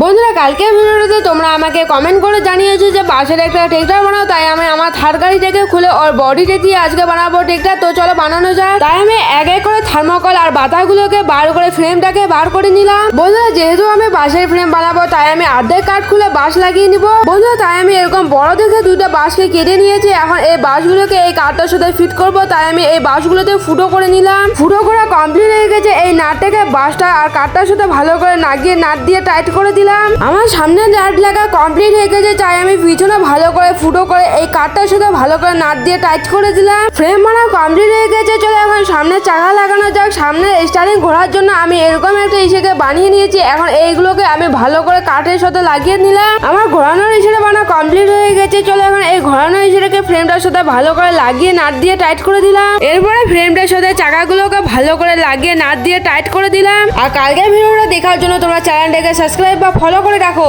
বন্ধুরা কালকে ভিডিওতে তোমরা আমাকে কমেন্ট করে জানিয়েছো যে বাঁশের একটা ট্রেক্টর বানাও, তাই আমি আমার থার্ড গাড়িটাকে খুলে ওর বডিটা দিয়ে আজকে বানাবো ট্রেক্টর। তো চলো বানানো যায়। তাই আমি এক এক করে থার্মোকল আর বাতাগুলোকে বার করে ফ্রেমটাকে বার করে নিলাম। বন্ধুরা যেহেতু আমি বাঁশের ফ্রেম বানাবো তাই আমি অর্ধেক কাঠ খুলে বাঁশ লাগিয়ে নিব। বন্ধুরা তাই আমি এরকম বড় দেখে দুটো বাঁশকে কেটে নিয়েছি। এখন এই বাঁশগুলোকে এই কাঠটার সাথে ফিট করব। তাই আমি এই বাঁশগুলোতে ফুটো করে নিলাম। ফুটো করা কমপ্লিট হয়ে গেছে। এই নাটটাকে বাঁশটা আর কাঠটার সাথে ভালো করে নাগিয়ে নাট দিয়ে টাইট করে দিলাম। আমার সামনে নাট লাগা কমপ্লিট হয়ে গেছে, তাই আমি পিছনে ভালো করে ফুটো করে এই কাঠটার সাথে ভালো করে নাট দিয়ে টাইট করে দিলাম। ফ্রেম বানানো কমপ্লিট হয়ে গেছে। চলো এখন সামনে চাকা লাগানো যাক। সামনে স্টারিং ঘোরার জন্য আমি এরকম একটা ইসেকে বানিয়ে নিয়েছি। এখন এইগুলোকে আমি ভালো করে কাঠের সাথে লাগিয়ে নিলাম। আমার ঘোরানোর ইসেটা বানানো কমপ্লিট হয়ে গেছে। চলো এখন এই ঘোরানো ইসেটাকে ফ্রেমটার সাথে ভালো করে লাগিয়ে নাট দিয়ে টাইট করে দিলাম। এরপরে ফ্রেমটার সাথে চাকাগুলোকে ভালো করে লাগিয়ে নাট দিয়ে টাইট করে দিলাম। আর কালকের ভিডিওটা দেখার জন্য তোমরা চ্যানেলটাকে সাবস্ক্রাইব বা ফলো করে রাখো।